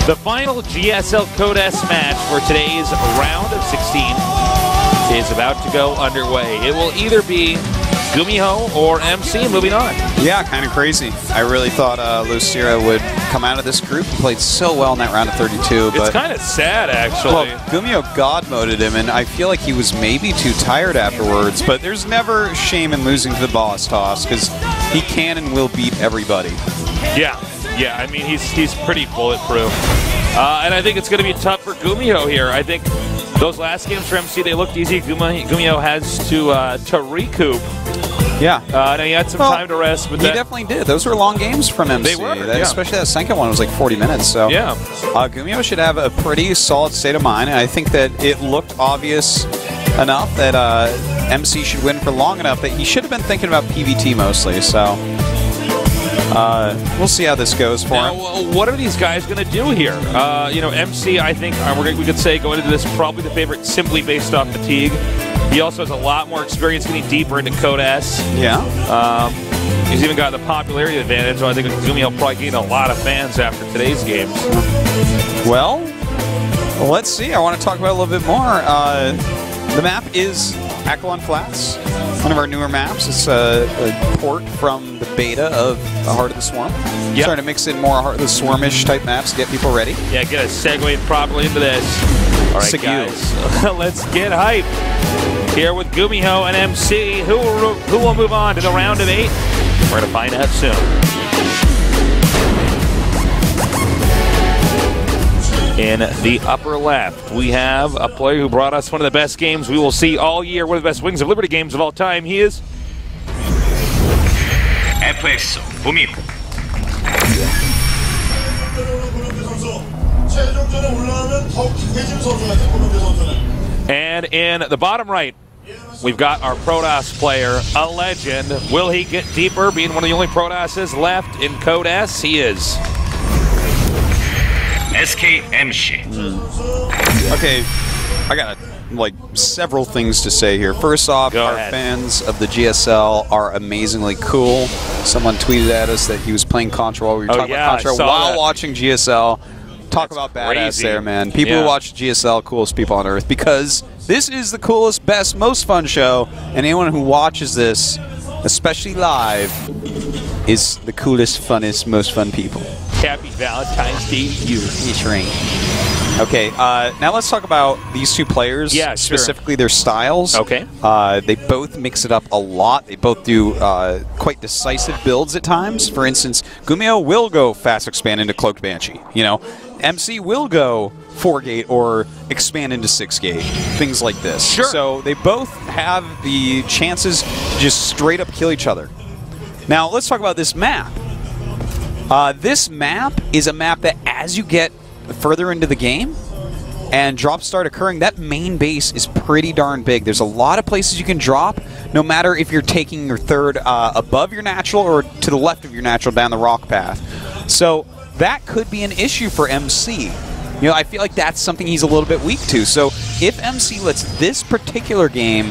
The final GSL Code S match for today's round of 16 is about to go underway. It will either be GuMiho or MC moving on. Yeah, kind of crazy. I really thought Lucira would come out of this group. He played so well in that round of 32. It's kind of sad, actually. Well, GuMiho God-moded him, and I feel like he was maybe too tired afterwards, but there's never shame in losing to the boss toss, because he can and will beat everybody. Yeah, I mean, he's pretty bulletproof. And I think it's going to be tough for GuMiho here. I think those last games for MC, they looked easy. GuMiho has to recoup. Yeah. And he had some time to rest. But he definitely did. Those were long games from MC. They were, Especially that second one was like 40 minutes. So yeah. GuMiho should have a pretty solid state of mind, and I think that it looked obvious enough that MC should win for long enough that he should have been thinking about PVT mostly. So we'll see how this goes for him. What are these guys going to do here? You know, MC, I think we could say going into this probably the favorite simply based off fatigue. He also has a lot more experience getting deeper into Code S. Yeah. He's even got the popularity advantage, so I think GuMiho will probably gain a lot of fans after today's games. Well, let's see. I want to talk about it a little bit more. The map is Akalon Flats, one of our newer maps. It's a port from the beta of Heart of the Swarm. Yep. Starting to mix in more Heart of the Swarm-ish type maps to get people ready. Yeah, get us segued properly into this. All right, guys, let's get hype. Here with GuMiho and MC, who will move on to the round of 8? We're going to find out soon. In the upper left, we have a player who brought us one of the best games we will see all year, one of the best Wings of Liberty games of all time. He is FX GuMiho. And in the bottom right, we've got our Protoss player, a legend. Will he get deeper, being one of the only Protosses left in Code S? He is. SKMC. Okay, I got like several things to say here. First off, our fans of the GSL are amazingly cool. Someone tweeted at us that he was playing Contra while we were talking about Contra while watching GSL. Talk about badass there, man. People who watch GSL, coolest people on earth, because this is the coolest, best, most fun show, and anyone who watches this, especially live, is the coolest, funnest, most fun people. Happy Valentine's Day to you. It's right. Okay, now let's talk about these two players, specifically their styles. Okay. They both mix it up a lot. They both do quite decisive builds at times. For instance, GuMiho will go fast expand into Cloaked Banshee. You know, MC will go 4-gate or expand into 6-gate. Things like this. Sure. So they both have the chances to just straight up kill each other. Now let's talk about this map. This map is a map that as you get further into the game and drops start occurring, that main base is pretty darn big. There's a lot of places you can drop, no matter if you're taking your third above your natural or to the left of your natural down the rock path. So that could be an issue for MC. You know, I feel like that's something he's a little bit weak to. So if MC lets this particular game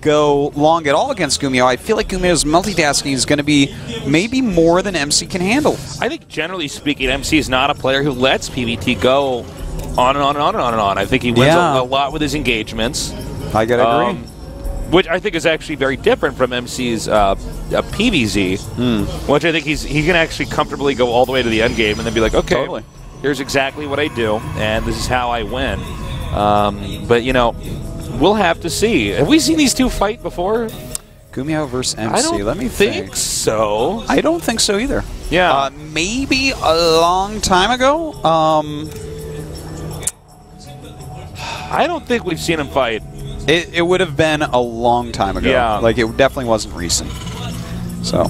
go long at all against GuMiho, I feel like GuMiho's multitasking is going to be maybe more than MC can handle. I think generally speaking, MC is not a player who lets PVT go on and on and on and on and on. I think he wins a lot with his engagements. I gotta agree. Which I think is actually very different from MC's PVZ, which I think he can actually comfortably go all the way to the end game and then be like, okay, here's exactly what I do, and this is how I win. But, you know, we'll have to see. Have we seen these two fight before? GuMiho versus MC. I don't Let me think so. I don't think so either. Yeah. Maybe a long time ago. I don't think we've seen him fight. It would have been a long time ago. Yeah. Like, it definitely wasn't recent. So,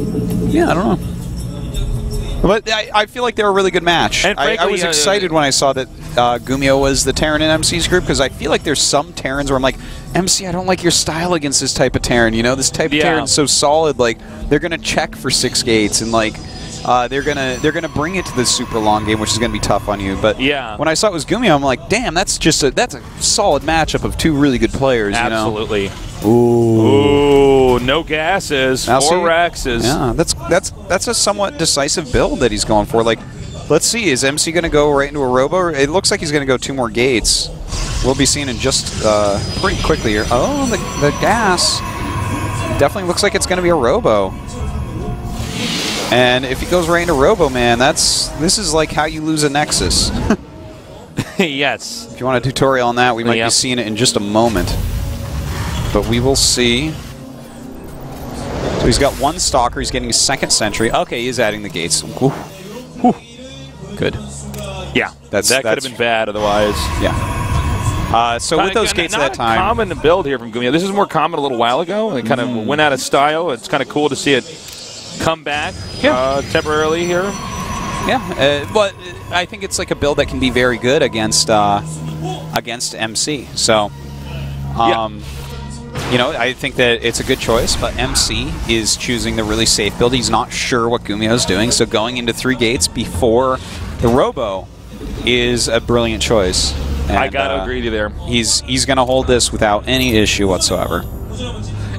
yeah, I don't know. But I feel like they're a really good match. And frankly, I was excited when I saw that GuMiho was the Terran in MC's group, because I feel like there's some Terrans where I'm like, MC, I don't like your style against this type of Terran. You know, this type of Terran's so solid. Like, they're going to check for 6 gates, and like, they're gonna bring it to the super long game, which is gonna be tough on you. But when I saw it was GuMiho, I'm like, damn, that's a solid matchup of two really good players. Absolutely. You know? Ooh, no gases, now 4 Rexes. Yeah, that's a somewhat decisive build that he's going for. Like, let's see. Is MC going to go right into a robo? It looks like he's going to go 2 more gates. We'll be seeing in just pretty quickly here. Oh, the gas. Definitely looks like it's going to be a robo. And if he goes right into robo, man, this is like how you lose a Nexus. Yes. If you want a tutorial on that, we might be seeing it in just a moment. But we will see. So he's got 1 Stalker. He's getting a 2nd Sentry. Okay, he is adding the gates. Whew. Whew. Good. Yeah, that could have been bad otherwise. Yeah. So with those gates at that time... Not a common build here from GuMiho. This is more common a little while ago. It kind of went out of style. It's kind of cool to see it come back temporarily here. Yeah, but I think it's like a build that can be very good against MC. So, you know, I think that it's a good choice, but MC is choosing the really safe build. He's not sure what GuMiho's doing, so going into 3 gates before the robo is a brilliant choice. And, I gotta agree with you there. He's going to hold this without any issue whatsoever.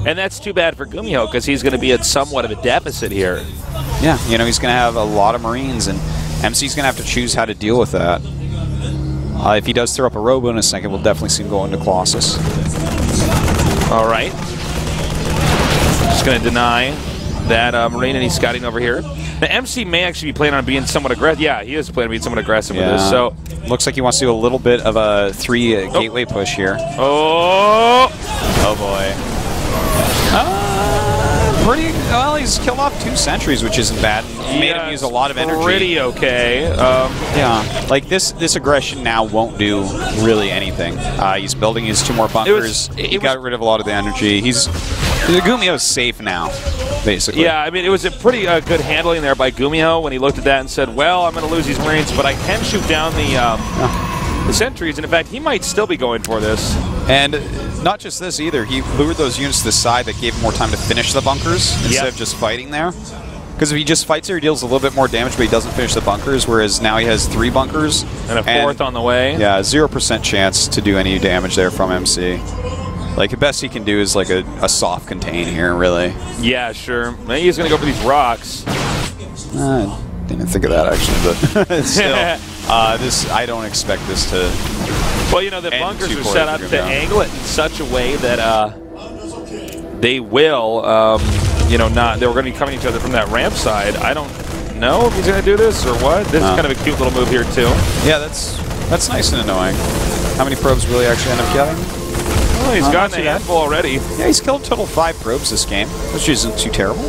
And that's too bad for GuMiho because he's going to be at somewhat of a deficit here. Yeah, you know, he's going to have a lot of Marines, and MC's going to have to choose how to deal with that. If he does throw up a robo in a second, we'll definitely see him go into Colossus. All right. Just going to deny that Marine, and he's scouting over here. The MC may actually be planning on being somewhat aggressive. Yeah, he is planning on being somewhat aggressive with this. So looks like he wants to do a little bit of a 3 gateway push here. Oh boy. Pretty well. He's killed off 2 sentries, which isn't bad. He made him use a lot of energy. Pretty okay. Yeah, like this aggression now won't do really anything. He's building his 2 more bunkers. He got rid of a lot of the energy. The GuMiho's safe now, basically. Yeah, I mean, it was a pretty good handling there by GuMiho when he looked at that and said, well, I'm going to lose these Marines, but I can shoot down the sentries, and in fact, he might still be going for this. And not just this either. He lured those units to the side that gave him more time to finish the bunkers instead of just fighting there. Because if he just fights there, he deals a little bit more damage, but he doesn't finish the bunkers, whereas now he has 3 bunkers. And a 4th on the way. Yeah, 0% chance to do any damage there from MC. Like, the best he can do is like a soft contain here, really. Yeah, sure. Maybe he's going to go for these rocks. I didn't think of that, actually, but still. I don't expect this to... Well, you know, the bunkers are set up to angle it in such a way that they will, you know, they're going to be coming at each other from that ramp side. I don't know if he's going to do this or what. This is kind of a cute little move here, too. Yeah, that's nice and annoying. How many probes will he actually end up killing? Well, he's gotten a handful already. Yeah, he's killed a total of 5 probes this game, which isn't too terrible.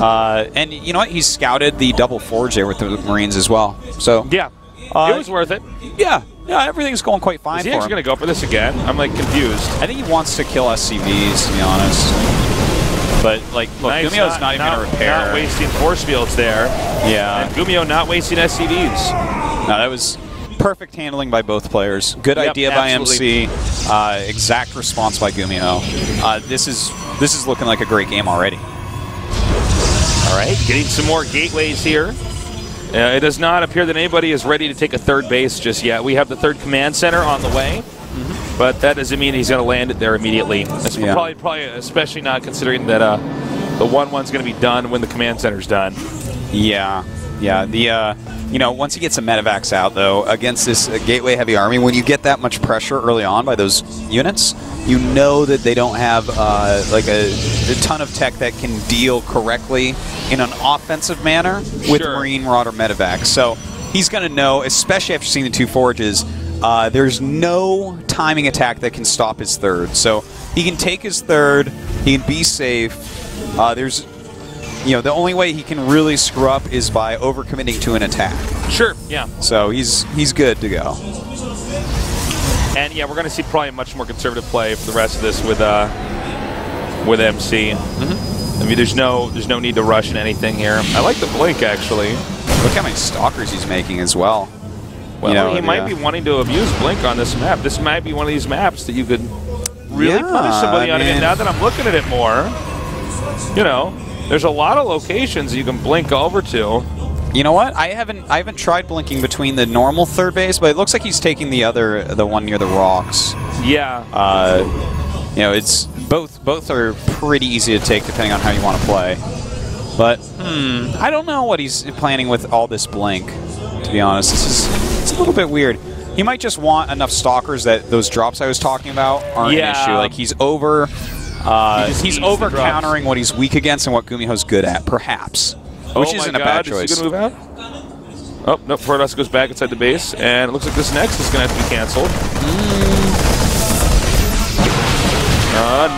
And you know what? He's scouted the double forge there with the Marines as well. So yeah, it was worth it. Yeah, everything's going quite fine for him. Is he actually going to go for this again? I'm like confused. I think he wants to kill SCVs, to be honest. But like, look, GuMiho's not even going to repair. Not wasting force fields there. Yeah. And GuMiho not wasting SCVs. No, that was perfect handling by both players. Good idea by MC. Exact response by GuMiho. This is looking like a great game already. All right, getting some more gateways here. It does not appear that anybody is ready to take a 3rd base just yet. We have the 3rd command center on the way, but that doesn't mean he's going to land it there immediately. That's probably especially not considering that the 1-1's going to be done when the command center's done. Yeah. The you know, once he gets a medevacs out, though, against this gateway heavy army, when you get that much pressure early on by those units, you know that they don't have like a ton of tech that can deal correctly in an offensive manner with Marine Rod or medevacs. So he's going to know, especially after seeing the 2 forges, there's no timing attack that can stop his 3rd. So he can take his 3rd, he can be safe. There's... You know, the only way he can really screw up is by overcommitting to an attack. Sure, yeah. So he's good to go. And yeah, we're going to see probably a much more conservative play for the rest of this with MC. I mean, there's no need to rush in anything here. I like the blink actually. Look how many stalkers he's making as well. Well, you know, he might be wanting to abuse blink on this map. This might be one of these maps that you could really punish somebody on. And now that I'm looking at it more, you know. There's a lot of locations you can blink over to. You know what? I haven't tried blinking between the normal 3rd base, but it looks like he's taking the one near the rocks. Yeah. You know, it's both are pretty easy to take depending on how you want to play. But, I don't know what he's planning with all this blink, to be honest. It's a little bit weird. He might just want enough stalkers that those drops I was talking about aren't an issue. Like, he's over countering what he's weak against and what GuMiho's good at, perhaps. Which isn't a bad choice. Is he going to move out? Oh, no, Protoss goes back inside the base, and it looks like this next is going to have to be canceled.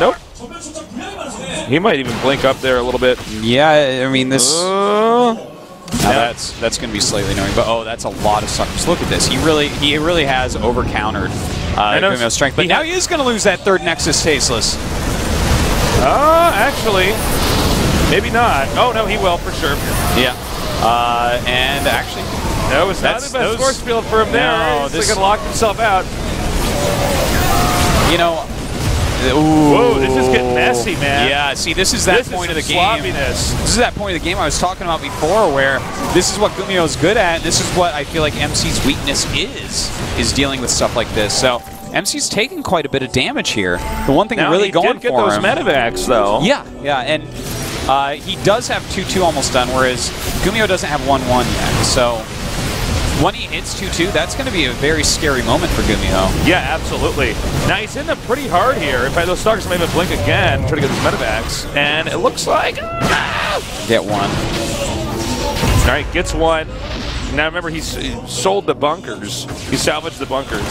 Nope. He might even blink up there a little bit. Yeah, I mean, this... that's going to be slightly annoying, but that's a lot of suckers. Look at this. He really has over-countered GuMiho's strength, but now he is going to lose that third Nexus tasteless. Actually, maybe not. Oh, no, he will, for sure. Yeah. And actually... No, it's not the best force field for him there. No, He's going to lock himself out. You know... Whoa, this is getting messy, man. Yeah, see, this is that point of the game. Sloppiness. This is that point of the game I was talking about before, where this is what GuMiho's good at, and this is what I feel like MC's weakness is dealing with stuff like this. So MC's taking quite a bit of damage here. The one thing really going for him... He did get those medevacs, though. Yeah, and he does have 2-2 almost done, whereas GuMiho doesn't have 1-1 yet. So when he hits 2-2, that's going to be a very scary moment for GuMiho. Yeah, absolutely. Now, he's in them pretty hard here. In fact, those stalkers may even blink again, try to get those medevacs. And it looks like... Get one. All right, gets one. Now, remember, he sold the bunkers. He salvaged the bunkers.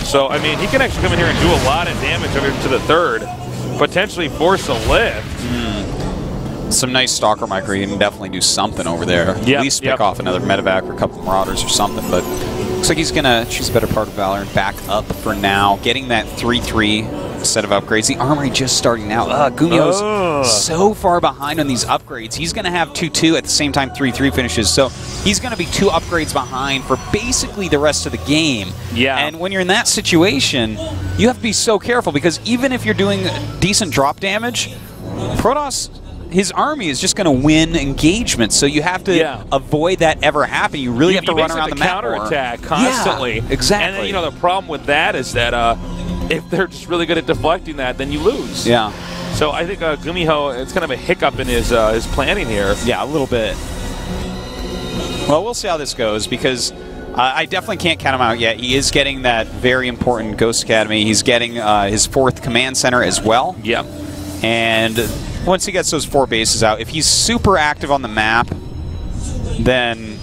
So, I mean, he can actually come in here and do a lot of damage over to the third. Potentially force a lift. Some nice Stalker micro. You can definitely do something over there. At least pick off another medevac or a couple Marauders or something. But looks like he's going to choose a better part of Valor and back up for now. Getting that 3-3 set of upgrades. The Armory just starting now. GuMiho's so far behind on these upgrades. He's going to have 2-2 at the same time 3-3 finishes. So he's going to be 2 upgrades behind for basically the rest of the game. Yeah. And when you're in that situation, you have to be so careful because even if you're doing decent drop damage, Protoss... his army is just going to win engagement, so you have to avoid that ever happening. You really have to run around the map counterattack constantly. Yeah, exactly. And then, you know, the problem with that is that if they're just really good at deflecting that, then you lose. Yeah. So I think GuMiho, it's kind of a hiccup in his planning here. Yeah, a little bit. Well, we'll see how this goes because I definitely can't count him out yet. He is getting that very important Ghost Academy. He's getting his 4th command center as well. Yep. And once he gets those 4 bases out, if he's super active on the map, then,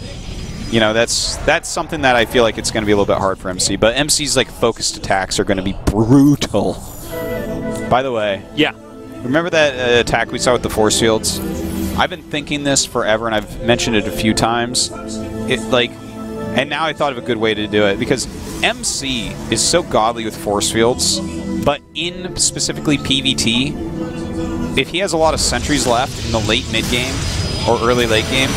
you know, that's something that I feel like it's going to be a little bit hard for MC. But MC's, like, focused attacks are going to be brutal. By the way, remember that attack we saw with the force fields? I've been thinking this forever, and I've mentioned it a few times. And now I thought of a good way to do it, because MC is so godly with force fields, but in specifically PvT, if he has a lot of sentries left in the late mid-game or early late game,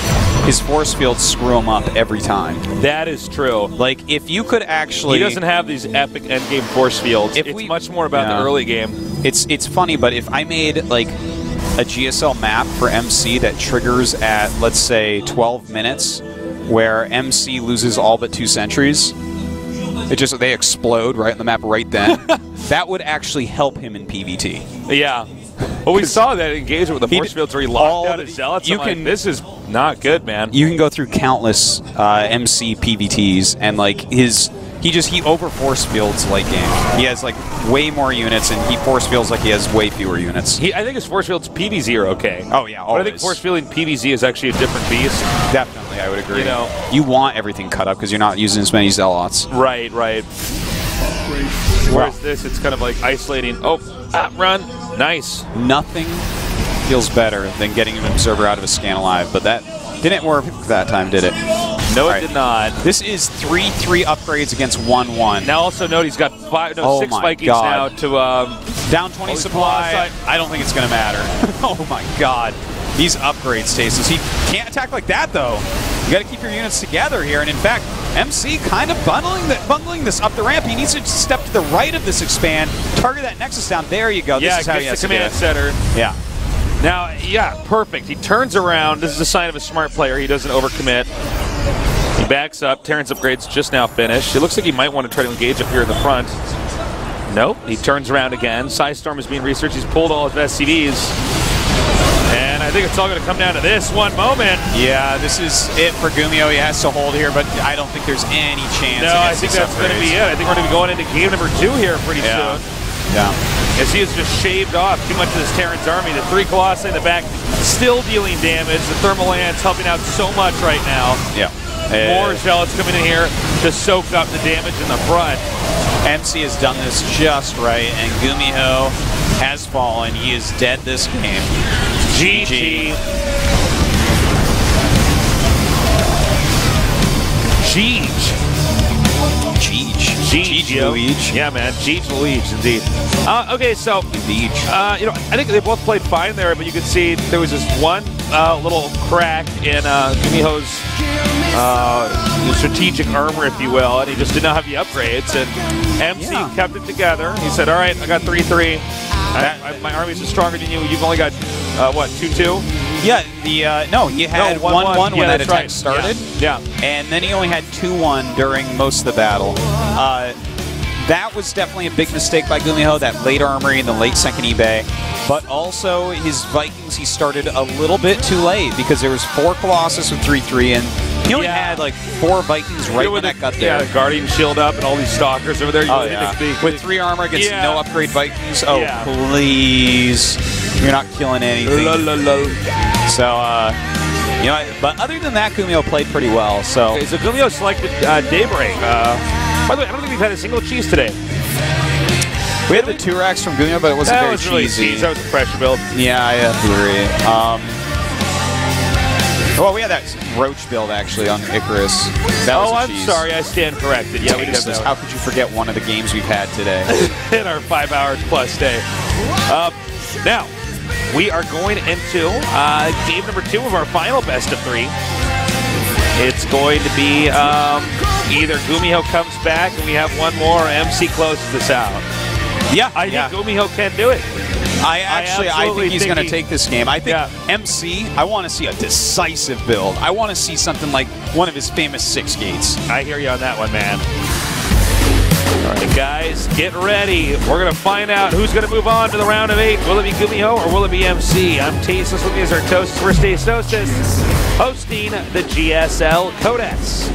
his force fields screw him up every time. That is true. Like, if you could actually... He doesn't have these epic endgame force fields. It's much more about the early game. It's funny, but if I made, like, a GSL map for MC that triggers at, let's say, 12 minutes, where MC loses all but 2 sentries, they explode right on the map right then, that would actually help him in PvT. Yeah. Well, we saw that engagement with the force fields where he locked out his zealots. This is not good, man. You can go through countless MC PvTs, and like he over force fields late game. He has like way more units, and he force fields like he has way fewer units. I think his force fields PvZ are okay. Oh yeah, always. But I think force fielding PvZ is actually a different beast. Definitely, I would agree. You know, you want everything cut up because you're not using as many zealots. Right. Whereas this, it's kind of like isolating. Run. Nice. Nothing feels better than getting an observer out of a scan alive, but that didn't work that time, did it? No, it did not. This is 3-3 upgrades against 1-1. Now also note he's got 6 Vikings now to... down 20 supply. I don't think it's going to matter. Oh my god. These upgrades, Tasteless. He can't attack like that, though. You got to keep your units together here, and in fact, MC kind of bundling this up the ramp. He needs to step to the right of this expand, target that Nexus down. There you go. This is how he has the command center. Yeah. Now, perfect. He turns around. This is a sign of a smart player. He doesn't overcommit. He backs up. Terrence upgrades just now finished. It looks like he might want to try to engage up here in the front. Nope. He turns around again. Psystorm is being researched. He's pulled all his SCVs. And I think it's all going to come down to this one moment. Yeah, this is it for GuMiho. He has to hold here, but I don't think there's any chance. No, I think that's going to be it. I think we're going to be going into game number 2 here pretty soon. Yeah. As he has just shaved off too much of this Terran's army. The 3 Colossi in the back still dealing damage. The Thermal Lance helping out so much right now. Yeah. More Zealots coming in here to soak up the damage in the front. MC has done this just right, and GuMiho has fallen. He is dead this game. GG. Jeej. Yeah, man. Jeej Luigi, indeed. Okay, so Indeed. you know, I think they both played fine there, but you could see there was this one little crack in GuMiho's strategic armor, if you will, and he just did not have the upgrades. And MC kept it together. He said, "All right, I got 3-3. My armies are stronger than you. You've only got what 2-2." Yeah, no, he had 1-1 when that attack started. Yeah. And then he only had 2-1 during most of the battle. That was definitely a big mistake by GuMiho, that late armory in the late second eBay. But also, his Vikings, he started a little bit too late because there was 4 Colossus with 3-3, and he only had like 4 Vikings right when that got there. Yeah, Guardian Shield up and all these Stalkers over there. With 3 armor against no upgrade Vikings. Oh, please. You're not killing anything. So, you know, but other than that, GuMiho played pretty well. So, okay, so GuMiho selected Daybreak. By the way, I don't think we've had a single cheese today. We had the 2 racks from GuMiho, but it wasn't very cheesy. Really cheese. That was a pressure build. Yeah, I agree. Well, we had that Roach build actually on Icarus. That was I'm sorry, I stand corrected. Yeah, we did have that. How could you forget one of the games we've had today? In our 5 hours plus day. Now, we are going into game number 2 of our final best of 3. It's going to be either GuMiho comes back and we have one more, or MC closes this out. Yeah, I think GuMiho can do it. I think he's going to take this game. I think MC, I want to see a decisive build. I want to see something like one of his famous 6 gates. I hear you on that one, man. All right, guys, get ready. We're going to find out who's going to move on to the round of 8. Will it be GuMiho or will it be MC? I'm Tasteless. With me is our toast. We're Stay Stostis, hosting the GSL Codex.